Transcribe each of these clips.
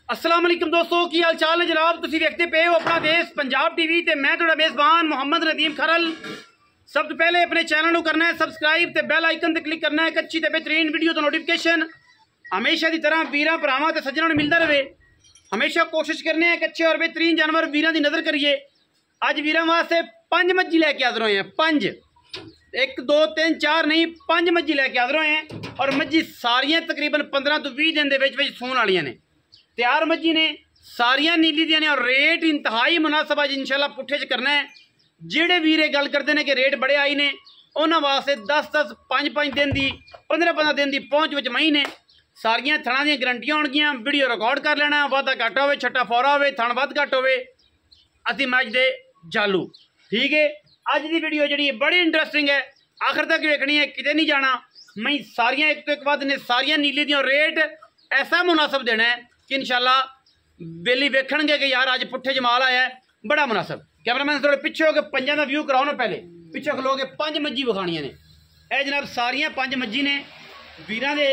अस्सलाम वालेकुम दोस्तों की हाल चाल है जनाब। तुसीं देखते पे हो अपना देश पंजाब टीवी ते मैं तुहाडा मेज़बान मोहम्मद नदीम खरल। सब तो पहले अपने चैनल को करना है सबसक्राइब ते बैल आइकन ते क्लिक करना है एक अच्छी ते बेहतरीन वीडियो तो नोटिफिकेशन हमेशा की तरह वीरां भरावां ते सज्जनां नूं मिलदा रहे। हमेशा कोशिश करने हैं कि अच्छे और बेहतरीन जानवर वीरां दी नज़र करिए। अज वीरां वास्ते 5 मज्जी लैके हाज़र होए हैं। 5 1 2 3 4 नहीं 5 मज्जी लैके हाज़र होए हैं और मज्जी सारियां तकरीबन 15 तो 20 दिन दे विच सूण वालियां ने। तैयार मज्जी ने सारियां नीली दियां ने और रेट इंतहाई मुनासब अज इंशाल्लाह पुट्ठे च करना है। जेड़े वीर ये गल करते हैं कि रेट बड़े आई ने उन्होंने वास्ते 10-10 5-5 दिन की 15-15 दिन की पहुँच विच मई ने सारियां थणा दी गारंटियां होणगियां। वीडियो रिकॉर्ड कर लेना, वाधा घट होवे छट्टा फौरा होवे थण वध घट होवे असीं मैच दे जालू। ठीक है, अज की वीडियो जी बड़ी इंटरस्टिंग है, आखिर तक वेखनी है, किते नहीं जाना। मई सारियां एक तो एक वध ने सारियां नीली दी और रेट ऐसा मुनासब देना है कि इंशाल्लाह बेली वेखणगे कि यार अज पुट्ठे जमाल आया है, बड़ा मुनासब। कैमरामैन थोड़े पिछे हो के पंजां दा व्यू कराओ ना, पहले पिछे खलो के 5 मज्जी विखाणियां ने। यह जनाब सारियां 5 मज्जी ने वीरां दे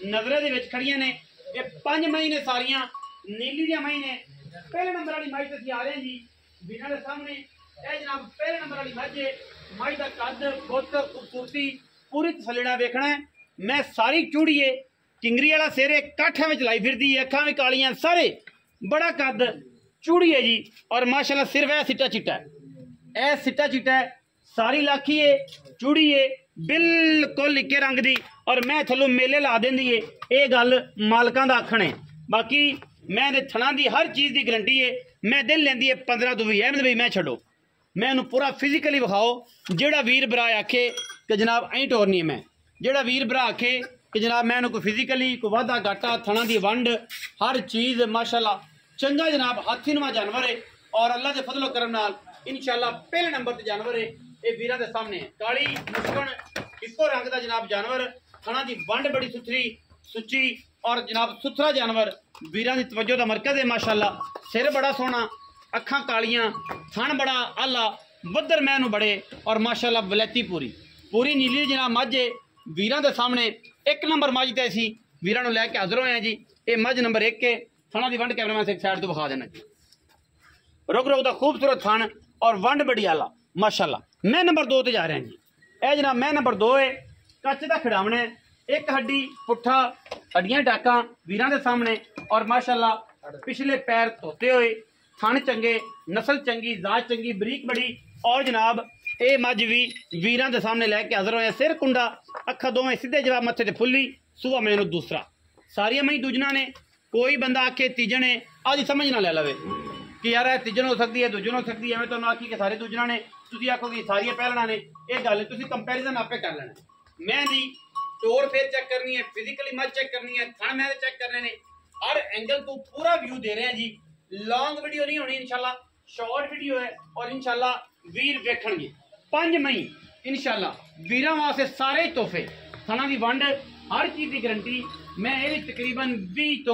नज़रे दे विच खड़ियां ने। ये 5 मई ने सारियां नीली दियां मई ने। पहले नंबर वाली मई तुसीं आ रहे हैं जी वीरां दे सामने। यह जनाब पहले नंबर वाली मज्ज है। मई का कद बुत खूबसूरती पूरी तसल्ली वेखना है। मैं सारी चूड़ीए किंगरी वाला सिर है, काठा में लाई फिरदी है, अखां भी कालियां, सारे बड़ा कद चूड़ी है जी। और माशाल्लाह सिर्फ है सिट्टा चिट्टा है, ए सिट्टा चिट्टा है, सारी लाखी है, चूड़ी है बिल्कुल इक्के रंग दी और मैं थल्लों मेले ला देंदी है। ये गल मालकां दा आखण है। बाकी मैं थणा दी हर चीज़ की गारंटी है। मैं दिल लेंदी है 15 तो 20 अहमद भाई मैं छड्डो, मैं उन्होंने पूरा फिजिकली विखाओ। जेड़ा वीर भरा आखे कि जनाब अं टोरनी है, मैं जेड़ा वीर भरा आखे कि जनाब मैं कोई फिजिकली कोई वाधा घाटा थणा की वंड हर चीज़ माशाल्लाह चंगा जनाब हाथी नुमा जानवर है। और अल्लाह के फजलो करम नाल इंशाल्लाह पहले नंबर पर जानवर है। ये वीरां दे सामने है, काली मुस्कन इको रंग का जनाब जानवर, थणा की वंड बड़ी सुथरी सुची और जनाब सुथरा जानवर वीरां दी तवज्जो दा मरकज है माशाल्लाह। सिर बड़ा सोहना, अखां कालियां, थण बड़ा आला, बदर मैनू बड़े और माशाल्लाह वलैती पूरी पूरी नीली जनाब मझ है वीरां दे सामने। 1 नंबर मझ ते असीं वीरां नूं लैके हाज़र होए हैं जी। ये मझ नंबर 1 है। थणा दी वंड कैमरामैन से एक साइड तो विखा देना, रुक रुक दा खूबसूरत थण और वंड बड़ी आला माशाल्लाह। मैं नंबर 2 ते जा रहे हैं जी। यह जनाब मैं नंबर 2 है, कच्च दा खिडावना है, एक हड्डी पुट्ठा हड्डियां टाका वीरां दे सामने और माशाल्लाह पिछले पैर धोते हुए, थण चंगे, नस्ल चंगी, जात चंगी, बरीक बड़ी और जनाब ये मझ भी वीरां दे सामने लैके हाज़र होए। सिर कुंडा, अखा दोवें सीधे जवाब, मत्थे ते फुल्ली, सूआ मैनू दूसरा। सारियां मई दूजना ने। कोई बंदा आखे तीजन है आज समझ ना ले लवे कि यार तीजन हो सकती है दूजन हो सकती है। मैं तो आखी कि सारे दूजना ने, तुसीं आखो कि सारियां पहलना ने, ये गल तुसीं कंपैरिजन आपे कर लेना। मैं जी टोर फिर चेक करनी है, फिजिकली मच चेक करनी है, थण मैं चेक करने ने, हर एंगल तो पूरा व्यू दे रहे हैं जी। लॉन्ग वीडियो नहीं होनी इंशाल्लाह, शॉर्ट वीडियो है और इंशाल्लाह वीर वेखणगे। 5 मई इंशाल्लाह वीरां वास्ते सारे तोहफे, थणा की वंड, हर चीज़ की गारंटी। मैं ये तकरीबन 20 तो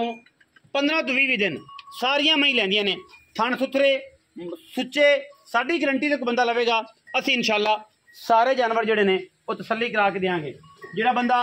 15 तो 20 दिन सारियां मई लैंदियां ने। थण सुथरे सुच्चे, साडी गारंटी ते कोई बंदा लवेगा असीं इंशाल्लाह सारे जानवर जिहड़े ने वो तसल्ली करा के देंगे। जिहड़ा बंदा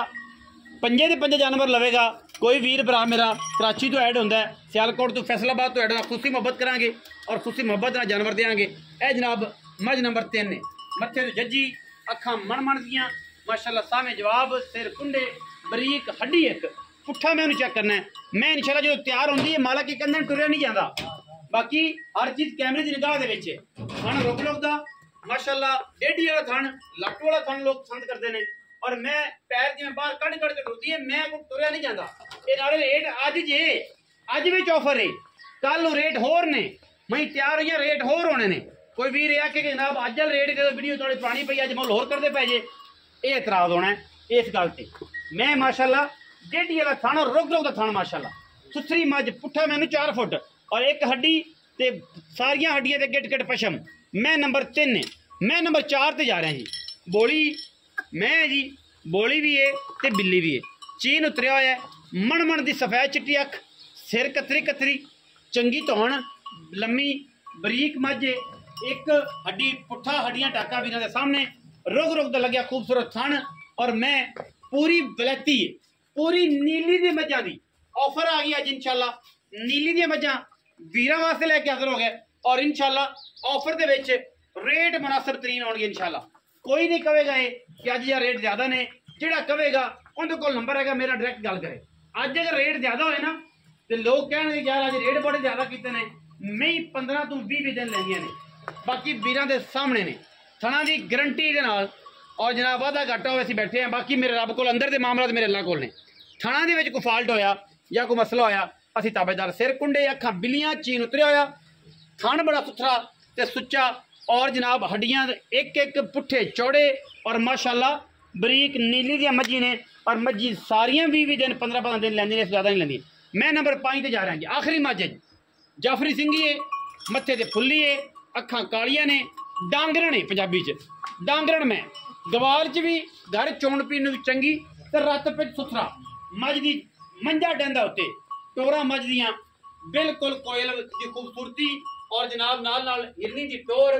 5 दे 5 जानवर लवेगा, कोई वीर भरा मेरा कराची तो ऐड होंदा है, सियालकोट तो फैसलाबाद तो ऐड होंदा, खुशी मुहब्बत करांगे और खुशी मुहब्बत नाल जानवर देंगे। यह जनाब मझ नंबर 3 ने, मत्थे ते जज्जी, अखां मन दियां माशाल्लाह, सामने जवाब, सिर कुंडे, बरीक हड्डी एक पुट्ठा। मैं उन्हें चेक करना है। मैं इंशाल्लाह जो तैयार होंगी है माला के कंधे टुरिया नहीं जाता। बाकी हर चीज़ कैमरे की निगाह दे विच है। थण रुक रुकदा माशाल्लाह, डेढ़ी वाला थण, लट्टू वाला थण लोग पसंद करते हैं और मैं पैर जिवें बाहर कड़ कड़ के टुरदी है, मैं कोई टुरिया नहीं जाता। ये नाले रेट अज जे अज भी ऑफर है, कल रेट होर ने, मैं तैयार हुई रेट होर होने ने। कोई भी रहा कि जनाब अज रेट दे वीडियो थोड़ी पुरानी पई, अज मुल होर करते पै जे, ये एतराज होना है इस गल से। मैं माशाल्लाह डेढ़ी वाला थण और रुक रुक दा थण माशाल्लाह, सुथरी मझ, पुट्ठा मैनू 4 फुट और एक हड्डी ते सारियां हड्डियां ते गिट गिट पशम। मैं नंबर 3 है। मैं नंबर 4 ते जा रहा जी। बोली मैं जी, बोली भी है ते बिल्ली भी है, चीन उतरिया होया है, मन मन की सफेद चिट्टी अख, सिर कतरी कतरी, चंगी धौन, लम्मी बरीक मझ, एक हड्डी पुट्ठा हड्डियां टाका वीरां दे सामने, रुक रुक दा लग्या खूबसूरत थण और मैं पूरी वलैती है, पूरी नीली दी मझां दी ऑफर आ गई अज इंशाल्लाह नीली दी मझां वीरां वास्ते लैके हाजिर हो गए और इंशाल्लाह ऑफर दे विच रेट मुनासिब तरीन होणगे इंशाल्लाह। कोई नहीं कहेगा ये कि अज यार रेट ज्यादा ने, जिहड़ा कहेगा उहदे कोल नंबर हैगा मेरा, डायरैक्ट गल करे। अज अगर रेट ज्यादा होए ना तो लोग कहणगे यार अज रेट बड़े ज्यादा कीते ने, मैं 15 तो 20 दिन लैंदियां ने, बाकी वीरां दे सामने ने, थणा दी गारंटी दे नाल। और जनाब वादा घाटा होवे असीं बैठे हैं, बाकी मेरे रब कोल अंदर दे मामला मेरे अल्लाह कोल ने। थणा दे विच कोई फाल्ट होया या कोई मसला होया असीं ताबेदार। सिर कुंडे अखां बिल्लियां चीन उतरिया होया, थण बड़ा सुथरा ते सुच्चा और जनाब हड्डियां एक एक पुट्ठे चौड़े और माशाल्लाह बरीक नीली दी मज्जी ने। और मज्जी सारियां 20 दिन 15 दिन लैंदी ने, ज़्यादा नहीं लैंदी। मैं नंबर 5 ते जा रहा जी। आखिरी मज्ज जाफरी सिंघी है, मत्थे ते फुल्ली है, अखां कालियां ने, डांगरन है पंजाबी च, डांगरन में गवाल च भी घर चोण पीण भी चंगी ते रत पिच सुथरा। मज दी मंजा डंदा उत्ते टोरा मज दियां बिल्कुल कोयल दी खूबसूरती और जनाब नाल नाल हिरनी दी टोर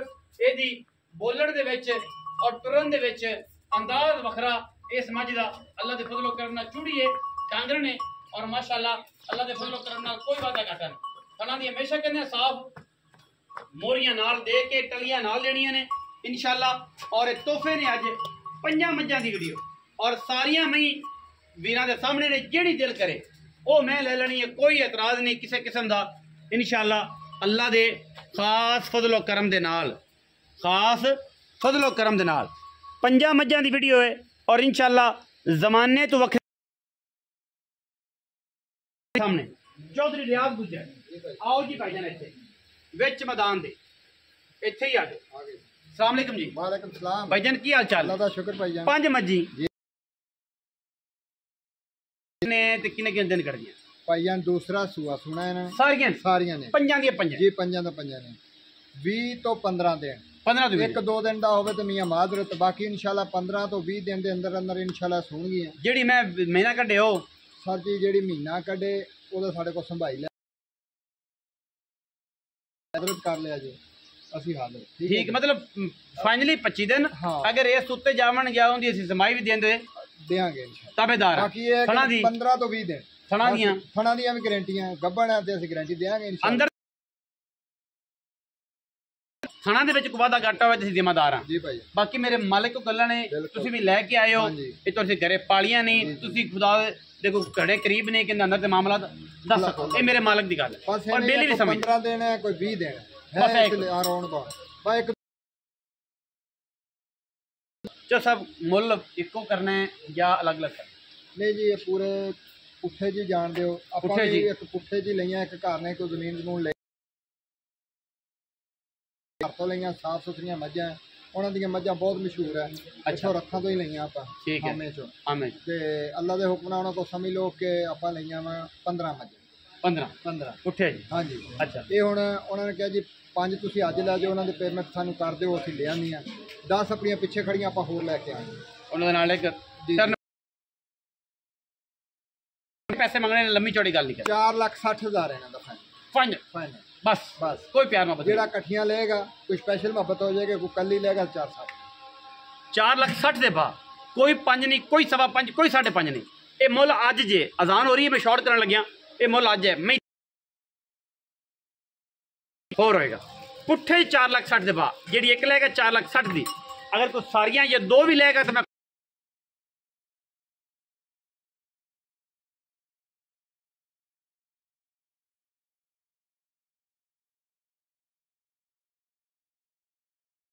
एदी बोलण दे विच और टुरन दे विच अंदाज वखरा इस मज दा। अल्लाह दे फजलो करम नाल चूड़ी है, डांगरन है और माशाल्लाह अल्लाह दे फजलो करम नाल कोई वादा घाटा नहीं। थणा दी हमेशा कहने साफ मोरियां नाल दे के टलियां नाल लेनियां ने इंशाल्लाह। और तोहफे ने अज 5 मज्जां दी वीडियो और सारियां मई वीरां दे सामने ने, जेड़ी दिल करे वो मैं ले लेनी है, कोई एतराज नहीं किसी किस्म का इंशाल्लाह। अल्लाह दे खास फजलो करम दे नाल, खास फजलो करम दे नाल 5 मज्जां दी वीडियो है और इंशाल्लाह जमाने तो वक्त सामने चौधरी रियाज गुजर। आओ जी भाईजान इत्थे विच मैदान दे इत्थे ही आ जाओ। अस्सलाम वालेकुम जी। वालेकुम सलाम भाईजान की हाल चाल? अल्लाह दा शुक्र भाईजान। 5 मज्जी ने ते किन्ने दिन कर दिया भाईजान? दूसरा सूआ सुना है ना? सारियां ने 5 दी 5 जी 5 दा 5 ने 20 तो 15 दिन 15 तो 1 2 दिन दा होवे तो मियां माजरत, बाकी इंशाल्लाह 15 तो 20 दिन दे अंदर अंदर इंशाल्लाह सूणगियां। जेड़ी मैं महीना कड्डे हो सर जी जेड़ी महीना कड्डे ओदा साडे को संभाई ले माजरत कर लिया जी ਅਸੀਂ ਹਾਲ ठीक मतलब फाइनली 25 दिन। हाँ। अगर इस उत्ते जावन गया होंदी ਅਸੀਂ समाई भी देंदे देंगे इंशाल्लाह। ताबेदार बाकी ये 15 तो 20 दिन थणा दियां भी गारंटियां गब्बण है ते ਅਸੀਂ गारंटी देंगे इंशाल्लाह। अंदर ਥਣਾ ਦੇ ਵਿੱਚ ਕੋਈ ਵਾਦਾ ਘਾਟਾ ਹੋਵੇ ਤੁਸੀਂ ਜ਼ਿੰਮੇਦਾਰ ਆ ਜੀ ਭਾਈ। ਬਾਕੀ ਮੇਰੇ ਮਾਲਕ ਕੋ ਗੱਲਾਂ ਨੇ ਤੁਸੀਂ ਵੀ ਲੈ ਕੇ ਆਏ ਹੋ, ਇਹ ਤੁਸੀਂ ਘਰੇ ਪਾਲੀਆਂ ਨਹੀਂ, ਤੁਸੀਂ ਖੁਦਾ ਦੇ ਕੋ ਘੜੇ ਕਰੀਬ ਨੇ ਕਿ ਅੰਦਰ ਦੇ ਮਾਮਲਾ ਦੱਸ ਸਕੋ। ਇਹ ਮੇਰੇ ਮਾਲਕ ਦੀ ਗੱਲ ਹੈ ਔਰ ਬੇਲੀ ਵੀ ਸਮਝ 15 दिन है कोई 20 दिन बस है एक इसलिए आराउंड का भाई एक जो सब मुल इको करना है या अलग अलग करना है? नहीं जी ये पूरे पुट्ठे जी जान दो आप पुट्ठे जी। एक पुट्ठे जी लिया एक घर ने कोई जमीन जमून ले घर तो लिया साफ सुथरियां मझां उन्होंने दी मझां बहुत मशहूर है। अच्छा रखा तो ही लिया आप ठीक है हामे चो आमें ते अल्लाह के हुक्म उन्होंने को समझ लो कि आप लिया वा 15 मझां 15 उठे जी। हाँ जी। अच्छा ये हुण उन्होंने कहा जी 5 तुसीं अज लै जाओ, उन्होंने पेमेंट सानू कर दो, असीं ले आंदियां 10 अपनियां पिछे खड़ियां आप होर लैके आए ਉਹਨਾਂ ਦੇ ਨਾਲ ਇੱਕ पैसे मंगने ने लम्मी चौड़ी गल नहीं कर 4,60,000 इन्हां दा पंज फाइनल बस बस। कोई प्यार मोहब्बत जेड़ा कट्ठियां लेगा कोई स्पेशल मोहब्बत हो जाएगी, कोई कल ही लेगा 4,60,000 4,60,000 दे बा कोई 5 नहीं, कोई 5.25, कोई 5.5 नहीं। ये मुल अज जे अजान हो रही है मैं शॉर्ट करने लग्या, ये मुल अज है मैं होर होएगा पुट्ठे 4,60,000 दे बा जेड़ी एक लेगा 4,60,000 दी। अगर कोई सारियां या 2 भी लेगा तो मैं